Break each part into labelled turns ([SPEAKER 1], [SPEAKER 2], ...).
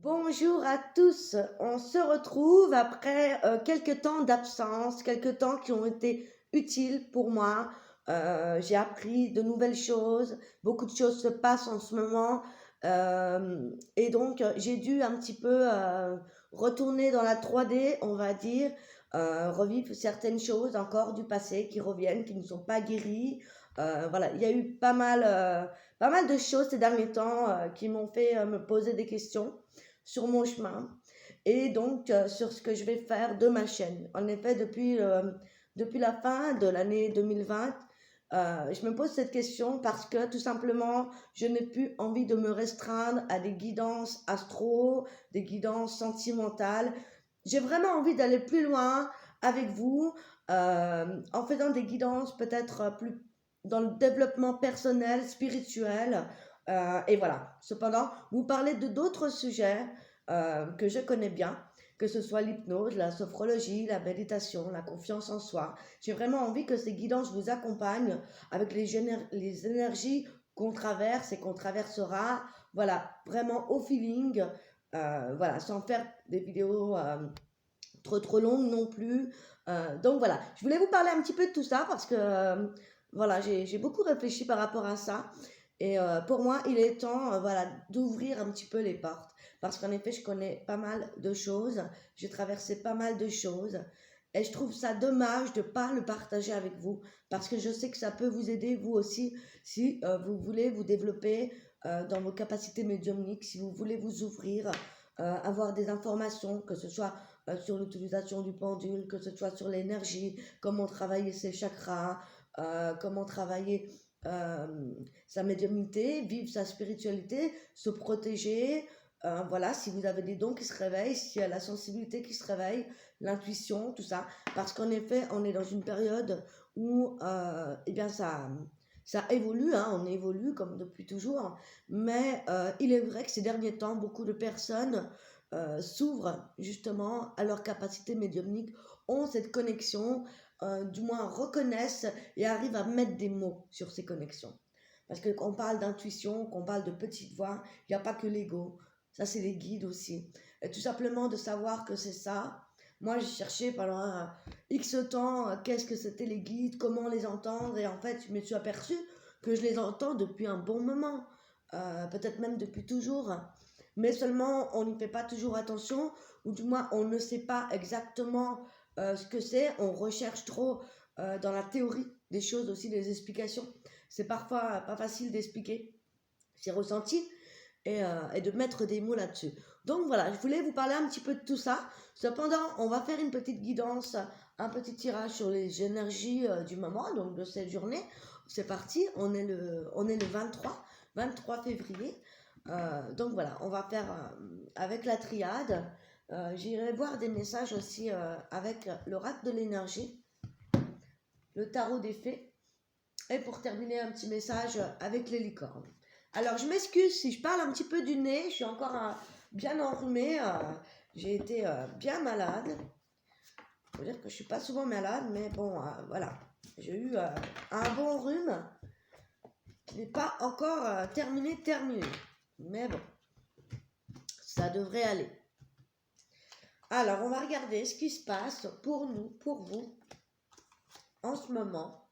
[SPEAKER 1] Bonjour à tous, on se retrouve après quelques temps d'absence, quelques temps qui ont été utiles pour moi. J'ai appris de nouvelles choses, beaucoup de choses se passent en ce moment et donc j'ai dû un petit peu retourner dans la 3D, on va dire, revivre certaines choses encore du passé qui reviennent, qui ne sont pas guéries. Voilà, il y a eu pas mal de choses ces derniers temps qui m'ont fait me poser des questions sur mon chemin et donc sur ce que je vais faire de ma chaîne. En effet, depuis la fin de l'année 2020, je me pose cette question parce que tout simplement, je n'ai plus envie de me restreindre à des guidances astro, des guidances sentimentales. J'ai vraiment envie d'aller plus loin avec vous en faisant des guidances peut-être plus dans le développement personnel, spirituel. Et voilà. Cependant, vous parlez de d'autres sujets que je connais bien, que ce soit l'hypnose, la sophrologie, la méditation, la confiance en soi. J'ai vraiment envie que ces guidances vous accompagnent avec les énergies qu'on traverse et qu'on traversera. Voilà, vraiment au feeling. Voilà, sans faire des vidéos trop longues non plus. Donc voilà, je voulais vous parler un petit peu de tout ça parce que voilà, j'ai beaucoup réfléchi par rapport à ça. Et pour moi, il est temps voilà, d'ouvrir un petit peu les portes. Parce qu'en effet, je connais pas mal de choses, j'ai traversé pas mal de choses. Et je trouve ça dommage de ne pas le partager avec vous. Parce que je sais que ça peut vous aider, vous aussi, si vous voulez vous développer dans vos capacités médiumniques, si vous voulez vous ouvrir, avoir des informations, que ce soit sur l'utilisation du pendule, que ce soit sur l'énergie, comment travailler ses chakras, comment travailler euh, sa médiumnité, vivre sa spiritualité, se protéger. Voilà, si vous avez des dons qui se réveillent, s'il y a la sensibilité qui se réveille, l'intuition, tout ça. Parce qu'en effet, on est dans une période où eh bien ça évolue, hein, on évolue comme depuis toujours. Mais il est vrai que ces derniers temps, beaucoup de personnes s'ouvrent justement à leur capacité médiumnique, ont cette connexion, du moins reconnaissent et arrivent à mettre des mots sur ces connexions. Parce que quand on parle d'intuition, qu'on parle de petite voix, il n'y a pas que l'ego. Ça, c'est les guides aussi. Et tout simplement de savoir que c'est ça. Moi, j'ai cherché pendant un X temps qu'est-ce que c'était les guides, comment les entendre. Et en fait, je me suis aperçue que je les entends depuis un bon moment. Peut-être même depuis toujours. Mais seulement, on n'y fait pas toujours attention. Ou du moins, on ne sait pas exactement ce que c'est. On recherche trop dans la théorie des choses aussi, des explications. C'est parfois pas facile d'expliquer ses ressentis et de mettre des mots là-dessus. Donc voilà, je voulais vous parler un petit peu de tout ça. Cependant, on va faire une petite guidance, un petit tirage sur les énergies du moment, donc de cette journée. C'est parti, on est le 23 février. Donc voilà, on va faire avec la triade. J'irai voir des messages aussi avec l'oracle de l'énergie, le tarot des fées. Et pour terminer, un petit message avec les licornes. Alors, je m'excuse si je parle un petit peu du nez. Je suis encore bien enrhumée. J'ai été bien malade. Il faut dire que je suis pas souvent malade, mais bon, voilà. J'ai eu un bon rhume qui n'est pas encore terminé. Mais bon, ça devrait aller. Alors, on va regarder ce qui se passe pour nous, pour vous, en ce moment.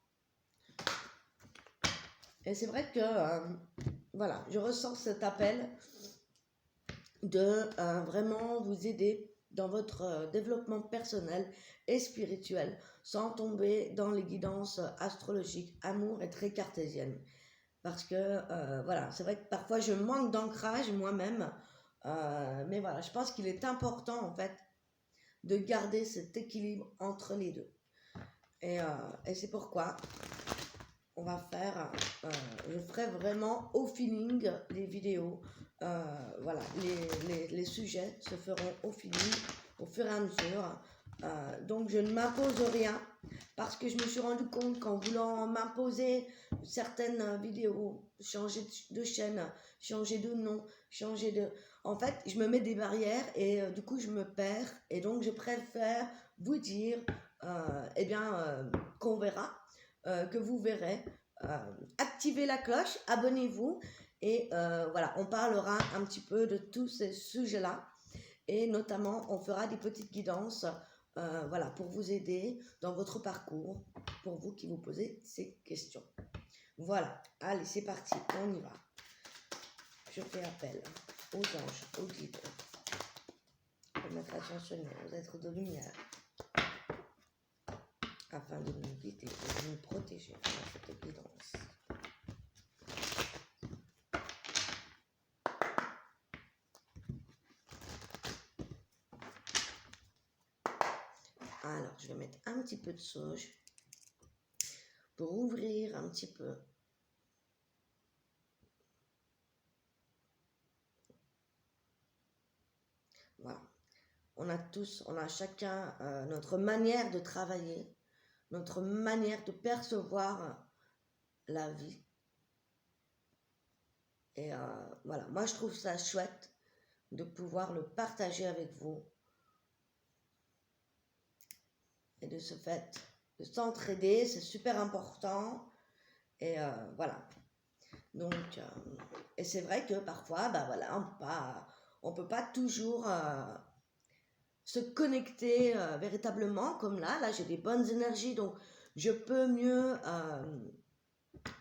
[SPEAKER 1] Et c'est vrai que, voilà, je ressens cet appel de vraiment vous aider dans votre développement personnel et spirituel sans tomber dans les guidances astrologiques, amour et très cartésiennes. Parce que, voilà, c'est vrai que parfois je manque d'ancrage moi-même, mais voilà, je pense qu'il est important en fait de garder cet équilibre entre les deux. Et c'est pourquoi on va faire, je ferai vraiment au feeling les vidéos. Voilà, les sujets se feront au feeling, au fur et à mesure. Donc je ne m'impose rien parce que je me suis rendu compte qu'en voulant m'imposer certaines vidéos, changer de chaîne, changer de nom, changer de... En fait, je me mets des barrières et du coup je me perds et donc je préfère vous dire eh bien, qu'on verra, que vous verrez. Activez la cloche, abonnez-vous Et voilà, on parlera un petit peu de tous ces sujets-là. Et notamment, on fera des petites guidances voilà, pour vous aider dans votre parcours, pour vous qui vous posez ces questions. Voilà, allez, c'est parti, on y va. Je fais appel aux anges, aux guides, aux maîtres ascensionnés, aux êtres de lumière, afin de nous guider et de nous protéger dans cette guidance. Alors, je vais mettre un petit peu de sauge pour ouvrir un petit peu. Voilà. On a chacun notre manière de travailler, notre manière de percevoir la vie. Et voilà, moi je trouve ça chouette de pouvoir le partager avec vous. Et de ce fait, de s'entraider, c'est super important. Et voilà. Donc, et c'est vrai que parfois, bah voilà, on peut pas toujours se connecter véritablement comme là j'ai des bonnes énergies, donc je peux mieux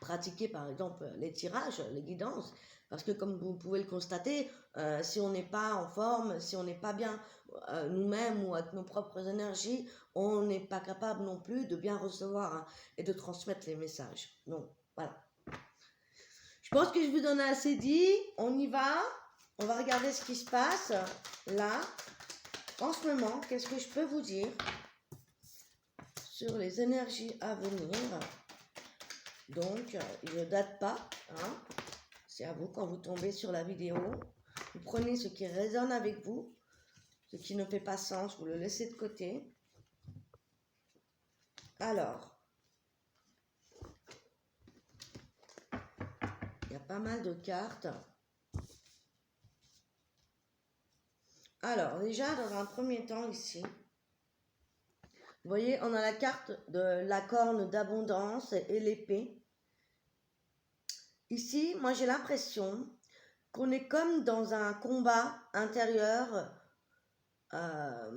[SPEAKER 1] pratiquer par exemple les tirages, les guidances, parce que comme vous pouvez le constater, si on n'est pas en forme, si on n'est pas bien nous-mêmes ou avec nos propres énergies, on n'est pas capable non plus de bien recevoir hein, et de transmettre les messages. Donc voilà. Je pense que je vous donne assez dit, on y va, on va regarder ce qui se passe là. En ce moment, qu'est-ce que je peux vous dire sur les énergies à venir? Donc, il ne date pas, hein. C'est à vous quand vous tombez sur la vidéo. Vous prenez ce qui résonne avec vous, ce qui ne fait pas sens, vous le laissez de côté. Alors, il y a pas mal de cartes. Alors, déjà, dans un premier temps ici, vous voyez, on a la carte de la corne d'abondance et l'épée. Ici, moi j'ai l'impression qu'on est comme dans un combat intérieur à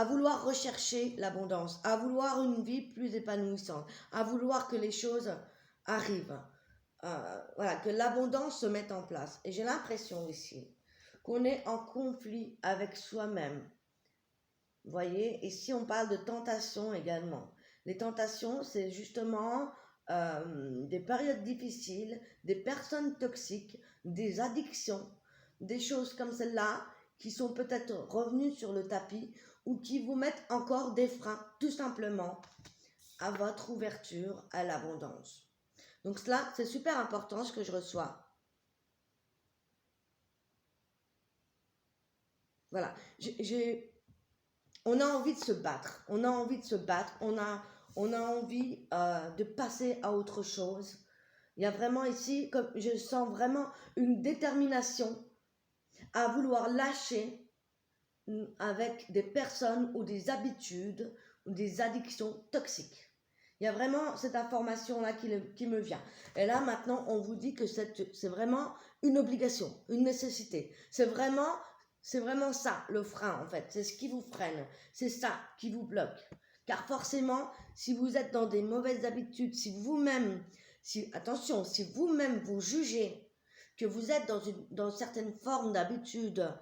[SPEAKER 1] vouloir rechercher l'abondance, à vouloir une vie plus épanouissante, à vouloir que les choses arrivent, voilà, que l'abondance se mette en place. Et j'ai l'impression ici qu'on est en conflit avec soi-même. Vous voyez, ici on parle de tentation également. Les tentations, c'est justement des périodes difficiles, des personnes toxiques, des addictions, des choses comme celle-là qui sont peut-être revenues sur le tapis ou qui vous mettent encore des freins, tout simplement, à votre ouverture à l'abondance. Donc cela, c'est super important ce que je reçois. Voilà, on a envie de se battre, on a envie de se battre, on a envie de passer à autre chose. Il y a vraiment ici, comme je sens vraiment une détermination à vouloir lâcher avec des personnes ou des habitudes ou des addictions toxiques. Il y a vraiment cette information-là qui me vient. Et là, maintenant, on vous dit que c'est vraiment une obligation, une nécessité. C'est vraiment ça, le frein, en fait. C'est ce qui vous freine. C'est ça qui vous bloque. Car forcément, si vous êtes dans des mauvaises habitudes, si vous-même vous jugez que vous êtes dans certaines formes d'habitude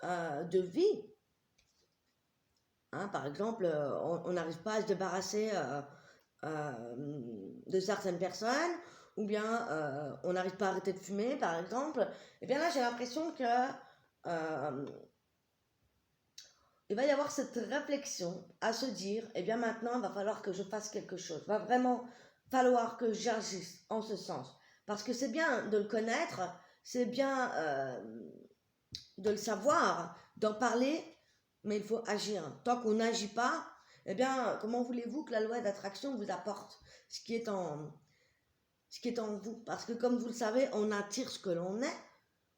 [SPEAKER 1] de vie, hein, par exemple, on n'arrive pas à se débarrasser de certaines personnes, ou bien on n'arrive pas à arrêter de fumer, par exemple, et bien là j'ai l'impression que il va y avoir cette réflexion à se dire, eh bien maintenant il va falloir que je fasse quelque chose, il va vraiment falloir que j'agisse en ce sens, parce que c'est bien de le connaître, c'est bien de le savoir, d'en parler, mais il faut agir. Tant qu'on n'agit pas, eh bien, comment voulez-vous que la loi d'attraction vous apporte ce qui est en vous? Parce que comme vous le savez, on attire ce que l'on est,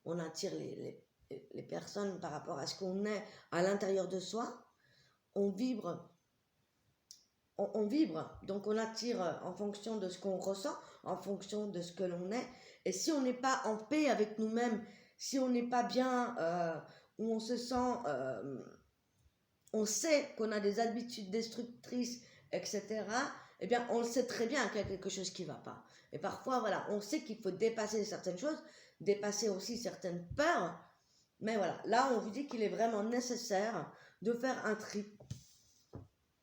[SPEAKER 1] on attire les personnes par rapport à ce qu'on est à l'intérieur de soi, on vibre, donc on attire en fonction de ce qu'on ressent, en fonction de ce que l'on est. Et si on n'est pas en paix avec nous-mêmes, si on n'est pas bien, où on se sent, on sait qu'on a des habitudes destructrices, etc., eh bien, on le sait très bien qu'il y a quelque chose qui ne va pas. Et parfois, voilà, on sait qu'il faut dépasser certaines choses, dépasser aussi certaines peurs. Mais voilà, là, on vous dit qu'il est vraiment nécessaire de faire un tri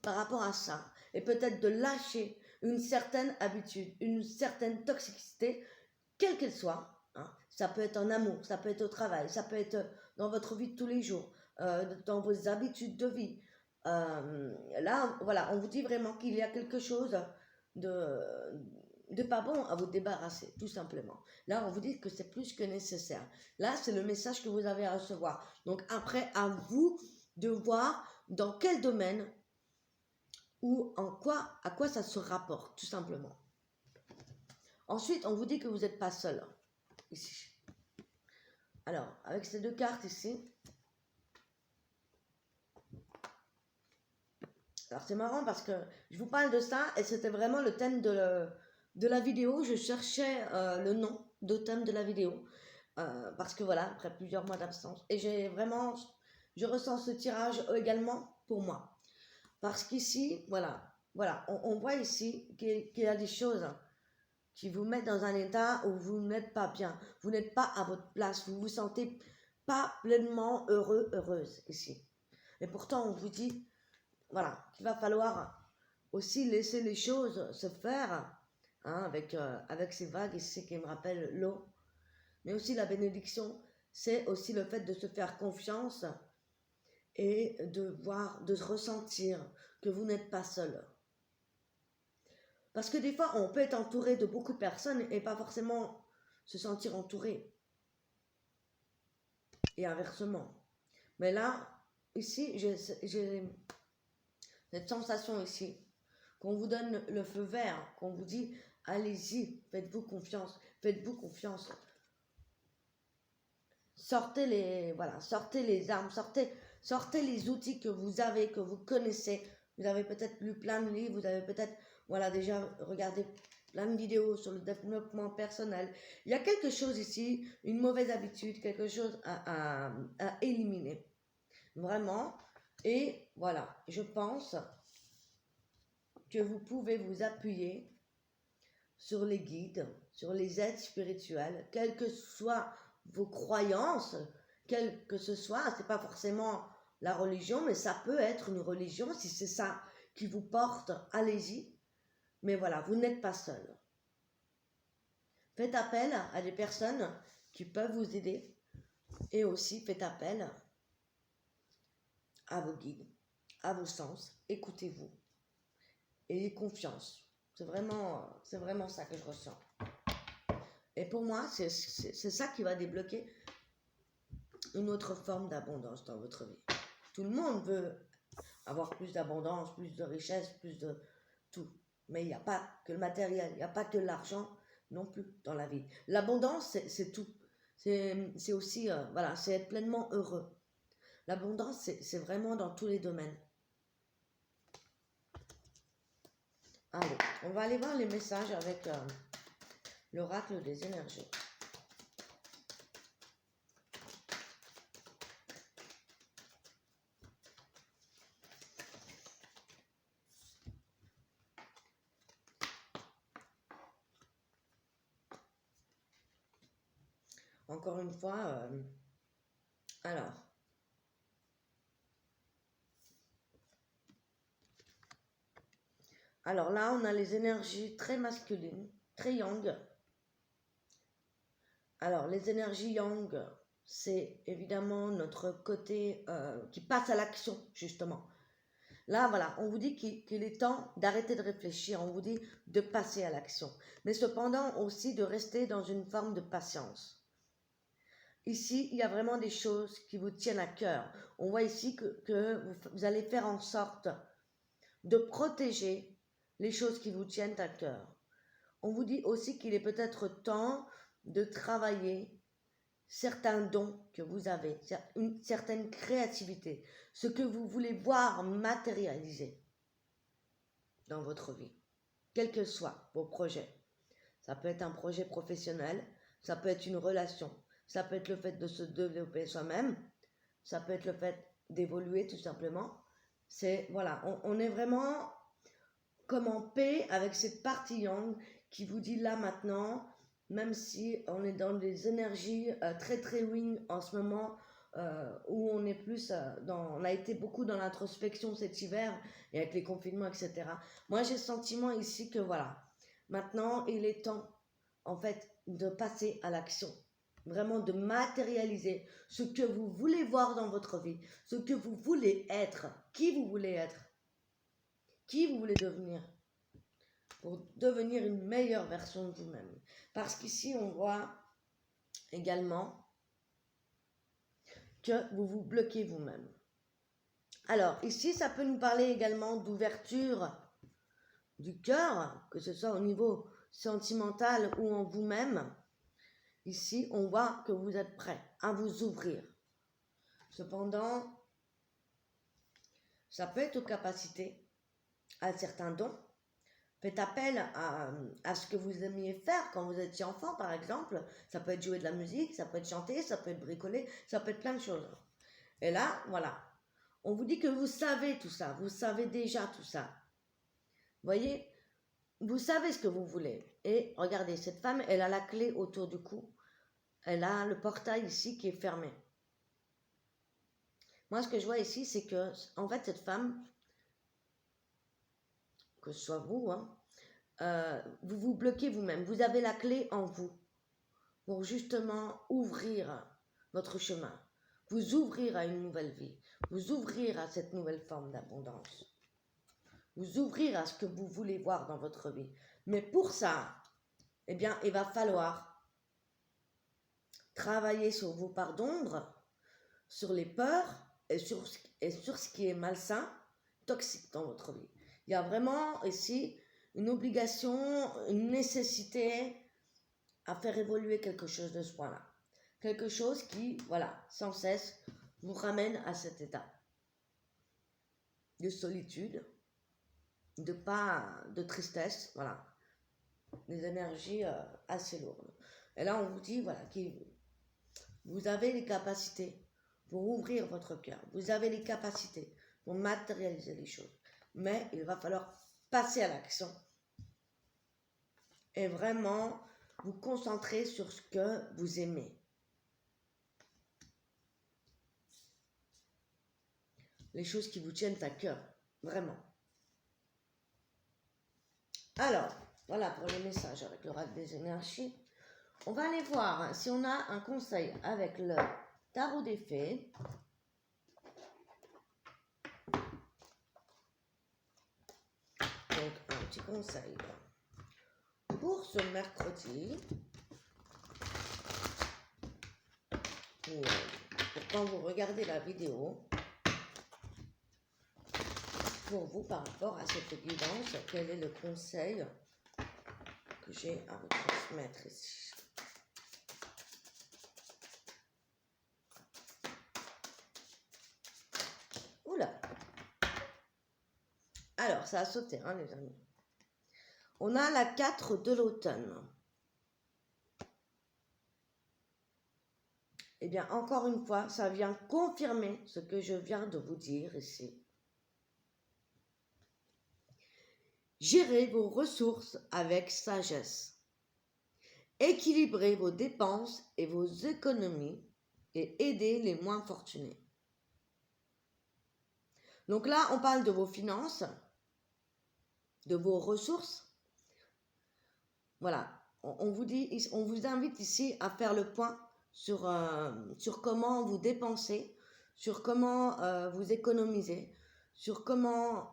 [SPEAKER 1] par rapport à ça. Et peut-être de lâcher une certaine habitude, une certaine toxicité, quelle qu'elle soit. Hein. Ça peut être en amour, ça peut être au travail, ça peut être dans votre vie de tous les jours, dans vos habitudes de vie. Là, voilà, on vous dit vraiment qu'il y a quelque chose de pas bon à vous débarrasser, tout simplement. Là, on vous dit que c'est plus que nécessaire. Là, c'est le message que vous avez à recevoir. Donc après, à vous de voir dans quel domaine ou à quoi ça se rapporte, tout simplement. Ensuite, on vous dit que vous n'êtes pas seul, ici. Alors, avec ces deux cartes ici, alors c'est marrant parce que je vous parle de ça et c'était vraiment le thème de la vidéo. Je cherchais le nom de thème de la vidéo parce que voilà, après plusieurs mois d'absence. Et je ressens ce tirage également pour moi. Parce qu'ici, voilà, on voit ici qu'il y a des choses qui vous mettent dans un état où vous n'êtes pas bien. Vous n'êtes pas à votre place. Vous vous sentez pas pleinement heureux, heureuse ici. Et pourtant, on vous dit, voilà, qu'il va falloir aussi laisser les choses se faire, hein, avec ces vagues ici qui me rappellent l'eau. Mais aussi la bénédiction, c'est aussi le fait de se faire confiance et de ressentir que vous n'êtes pas seul. Parce que des fois, on peut être entouré de beaucoup de personnes et pas forcément se sentir entouré. Et inversement. Mais là, ici, j'ai cette sensation ici, qu'on vous donne le feu vert, qu'on vous dit, allez-y, faites-vous confiance, sortez les armes, sortez les outils que vous avez, que vous connaissez. Vous avez peut-être lu plein de livres, vous avez peut-être, voilà, déjà regardé plein de vidéos sur le développement personnel. Il y a quelque chose ici, une mauvaise habitude, quelque chose à éliminer. Vraiment. Et voilà, je pense que vous pouvez vous appuyer sur les guides, sur les aides spirituelles, quelles que soient vos croyances, quelle que ce soit, c'est pas forcément la religion, mais ça peut être une religion, si c'est ça qui vous porte, allez-y. Mais voilà, vous n'êtes pas seul. Faites appel à des personnes qui peuvent vous aider et aussi faites appel à vos guides, à vos sens, écoutez-vous. Ayez confiance. C'est vraiment ça que je ressens. Et pour moi, c'est ça qui va débloquer une autre forme d'abondance dans votre vie. Tout le monde veut avoir plus d'abondance, plus de richesse, plus de tout. Mais il n'y a pas que le matériel, il n'y a pas que l'argent non plus dans la vie. L'abondance, c'est tout. C'est aussi, voilà, c'est être pleinement heureux. L'abondance, c'est vraiment dans tous les domaines. Allez, on va aller voir les messages avec l'oracle des énergies. Encore une fois, alors là, on a les énergies très masculines, très yang. Alors, les énergies yang, c'est évidemment notre côté qui passe à l'action, justement. Là, voilà, on vous dit qu'il est temps d'arrêter de réfléchir, on vous dit de passer à l'action. Mais cependant aussi de rester dans une forme de patience. Ici, il y a vraiment des choses qui vous tiennent à cœur. On voit ici que vous allez faire en sorte de protéger les choses qui vous tiennent à cœur. On vous dit aussi qu'il est peut-être temps de travailler certains dons que vous avez, une certaine créativité, ce que vous voulez voir matérialiser dans votre vie, quels que soient vos projets. Ça peut être un projet professionnel, ça peut être une relation, ça peut être le fait de se développer soi-même, ça peut être le fait d'évoluer tout simplement. C'est, voilà, on est vraiment comme en paix avec cette partie yang qui vous dit là maintenant, même si on est dans des énergies très très wing en ce moment, où on est plus on a été beaucoup dans l'introspection cet hiver et avec les confinements, etc. Moi j'ai le sentiment ici que voilà, maintenant il est temps en fait de passer à l'action, vraiment de matérialiser ce que vous voulez voir dans votre vie, ce que vous voulez être, qui vous voulez être, qui vous voulez devenir, pour devenir une meilleure version de vous-même. Parce qu'ici, on voit également que vous vous bloquez vous-même. Alors, ici, ça peut nous parler également d'ouverture du cœur, que ce soit au niveau sentimental ou en vous-même. Ici, on voit que vous êtes prêt à vous ouvrir. Cependant, ça peut être aux capacités, à certains dons. Faites appel à ce que vous aimiez faire quand vous étiez enfant, par exemple. Ça peut être jouer de la musique, ça peut être chanter, ça peut être bricoler, ça peut être plein de choses. Et là, voilà, on vous dit que vous savez tout ça, vous savez déjà tout ça. Vous voyez, vous savez ce que vous voulez. Et regardez, cette femme, elle a la clé autour du cou. Elle a le portail ici qui est fermé. Moi, ce que je vois ici, c'est que, en fait, cette femme, que ce soit vous, vous vous bloquez vous-même. Vous avez la clé en vous pour justement ouvrir votre chemin, vous ouvrir à une nouvelle vie, vous ouvrir à cette nouvelle forme d'abondance, vous ouvrir à ce que vous voulez voir dans votre vie. Mais pour ça, eh bien, il va falloir travailler sur vos parts d'ombre, sur les peurs et sur ce qui est malsain, toxique dans votre vie. Il y a vraiment ici une obligation, une nécessité à faire évoluer quelque chose de ce point-là. Quelque chose qui, voilà, sans cesse, vous ramène à cet état de solitude, de tristesse, voilà, des énergies assez lourdes. Et là, on vous dit, voilà, que vous avez les capacités pour ouvrir votre cœur, vous avez les capacités pour matérialiser les choses, mais il va falloir passer à l'action et vraiment vous concentrer sur ce que vous aimez. Les choses qui vous tiennent à cœur, vraiment. Alors, voilà pour les messages avec l'oracle des énergies. On va aller voir si on a un conseil avec le tarot des fées. Donc, un petit conseil pour ce mercredi. Pour quand vous regardez la vidéo, pour vous par rapport à cette guidance, quel est le conseil que j'ai à vous transmettre ici? Oula! Alors, ça a sauté, hein, les amis. On a la 4 de l'automne. Eh bien, encore une fois, ça vient confirmer ce que je viens de vous dire ici. Gérez vos ressources avec sagesse. Équilibrez vos dépenses et vos économies et aidez les moins fortunés. Donc là, on parle de vos finances, de vos ressources. Voilà, on vous invite ici à faire le point sur comment vous dépensez, sur comment vous économisez, sur comment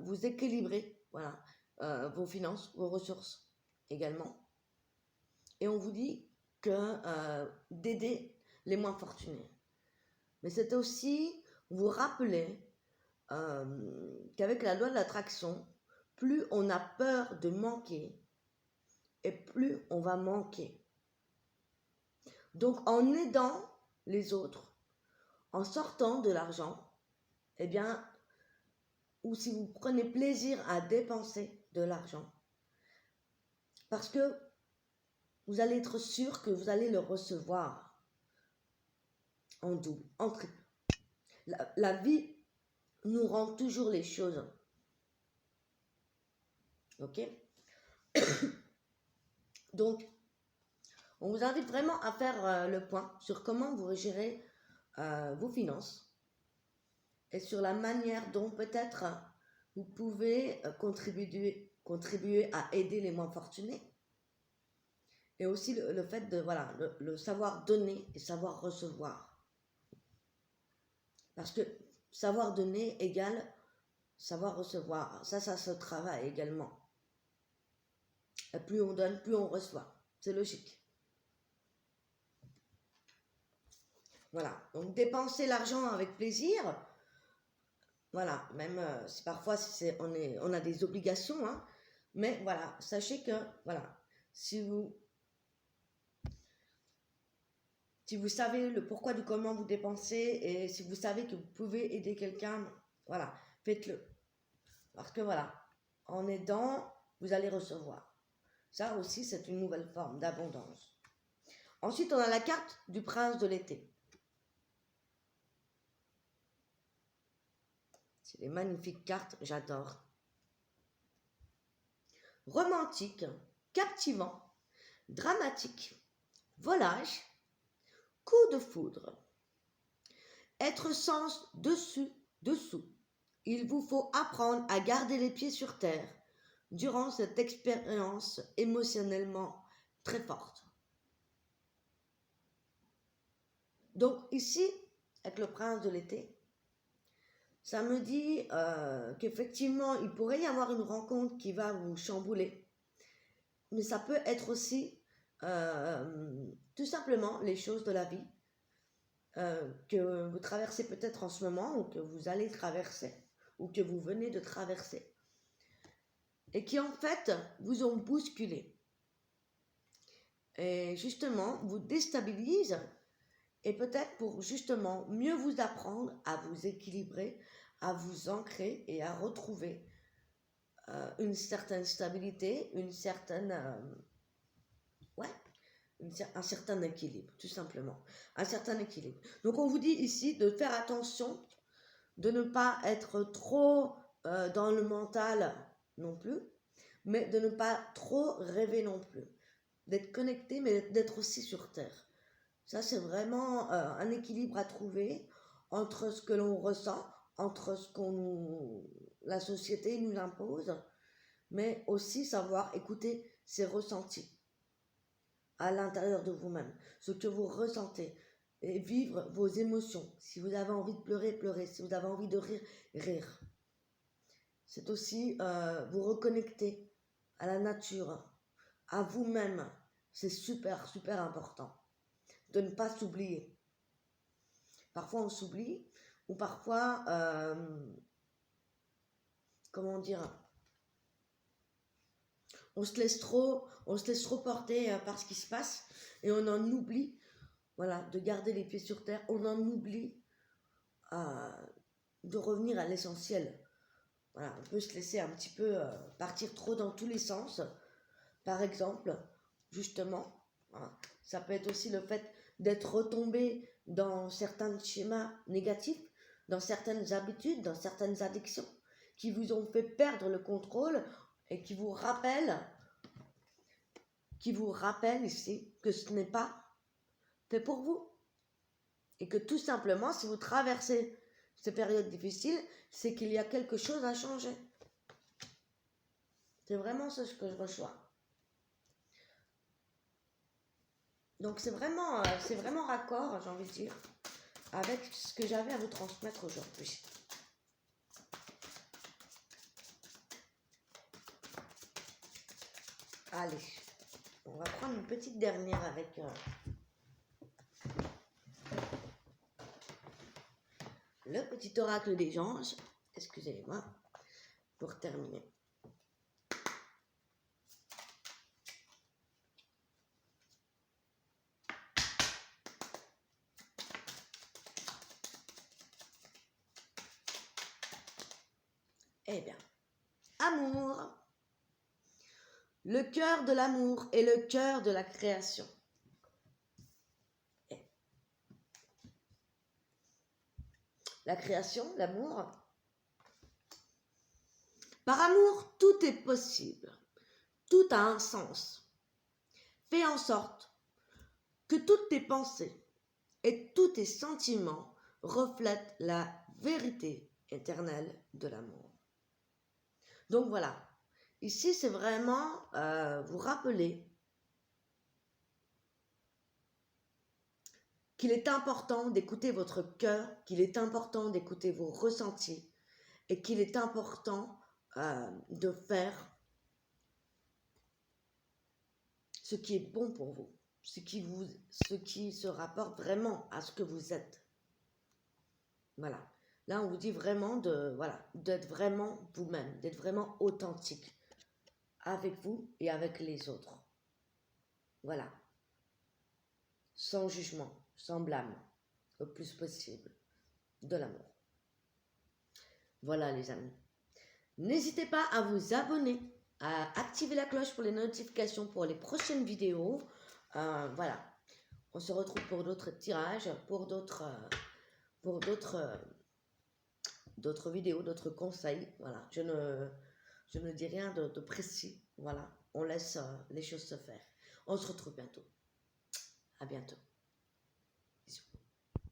[SPEAKER 1] vous équilibrez, voilà, vos finances, vos ressources également. Et on vous dit que d'aider les moins fortunés. Mais c'est aussi vous rappeler qu'avec la loi de l'attraction, plus on a peur de manquer et plus on va manquer. Donc en aidant les autres, en sortant de l'argent, eh bien, ou si vous prenez plaisir à dépenser de l'argent, parce que vous allez être sûr que vous allez le recevoir en double, en triple. La vie nous rend toujours les choses. Ok? Donc, on vous invite vraiment à faire le point sur comment vous gérez vos finances et sur la manière dont peut-être vous pouvez contribuer à aider les moins fortunés. Et aussi le fait de, voilà, le savoir donner et savoir recevoir. Parce que savoir donner égale savoir recevoir. Ça se travaille également. Et plus on donne, plus on reçoit. C'est logique. Voilà. Donc dépenser l'argent avec plaisir. Voilà. Même si parfois on a des obligations. Hein, mais voilà. Sachez que, voilà. Si vous savez le pourquoi du comment vous dépensez et si vous savez que vous pouvez aider quelqu'un, voilà, faites-le. Parce que voilà, en aidant, vous allez recevoir. Ça aussi, c'est une nouvelle forme d'abondance. Ensuite, on a la carte du prince de l'été. C'est des magnifiques cartes, j'adore. Romantique, captivant, dramatique, volage, coup de foudre. Être sens dessus, dessous. Il vous faut apprendre à garder les pieds sur terre durant cette expérience émotionnellement très forte. Donc ici, avec le prince de l'été, ça me dit qu'effectivement, il pourrait y avoir une rencontre qui va vous chambouler. Mais ça peut être aussi tout simplement les choses de la vie que vous traversez peut-être en ce moment ou que vous allez traverser ou que vous venez de traverser. Et qui en fait vous ont bousculé. Et justement, vous déstabilisent et peut-être pour justement mieux vous apprendre à vous équilibrer, à vous ancrer et à retrouver une certaine stabilité, un certain équilibre, tout simplement. Un certain équilibre. Donc on vous dit ici de faire attention, de ne pas être trop dans le mental non plus, mais de ne pas trop rêver non plus. D'être connecté, mais d'être aussi sur Terre. Ça, c'est vraiment un équilibre à trouver entre ce que l'on ressent, entre ce la société nous impose, mais aussi savoir écouter ses ressentis à l'intérieur de vous-même, ce que vous ressentez, et vivre vos émotions. Si vous avez envie de pleurer, pleurez. Si vous avez envie de rire, rire. C'est aussi vous reconnecter à la nature, à vous-même. C'est super, super important de ne pas s'oublier. Parfois on s'oublie, ou parfois, comment dire, on se laisse trop porter par ce qui se passe, et on en oublie, voilà, de garder les pieds sur terre, on en oublie de revenir à l'essentiel. Voilà, on peut se laisser un petit peu partir trop dans tous les sens. Par exemple, justement, voilà, ça peut être aussi le fait d'être retombé dans certains schémas négatifs, dans certaines habitudes, dans certaines addictions qui vous ont fait perdre le contrôle et qui vous rappellent ici que ce n'est pas fait pour vous. Et que tout simplement, si vous traversez ces périodes difficiles, c'est qu'il y a quelque chose à changer. C'est vraiment ce que je reçois. Donc c'est vraiment raccord, j'ai envie de dire, avec ce que j'avais à vous transmettre aujourd'hui. Allez, on va prendre une petite dernière avec le petit oracle des anges. Excusez-moi, pour terminer. Eh bien, amour. le cœur de l'amour et le cœur de la création. La création, l'amour. Par amour, tout est possible. Tout a un sens. Fais en sorte que toutes tes pensées et tous tes sentiments reflètent la vérité éternelle de l'amour. Donc voilà, ici c'est vraiment vous rappeler qu'il est important d'écouter votre cœur, qu'il est important d'écouter vos ressentis et qu'il est important de faire ce qui est bon pour vous, ce qui se rapporte vraiment à ce que vous êtes. Voilà. Là, on vous dit vraiment d'être vraiment vous-même, d'être vraiment authentique avec vous et avec les autres. Voilà. Sans jugement, sans blâme, le plus possible, de l'amour. Voilà les amis. N'hésitez pas à vous abonner, à activer la cloche pour les notifications pour les prochaines vidéos. Voilà. On se retrouve pour d'autres tirages, pour d'autres vidéos, d'autres conseils. Voilà. Je ne dis rien de précis. Voilà. On laisse les choses se faire. On se retrouve bientôt. À bientôt. Bisous.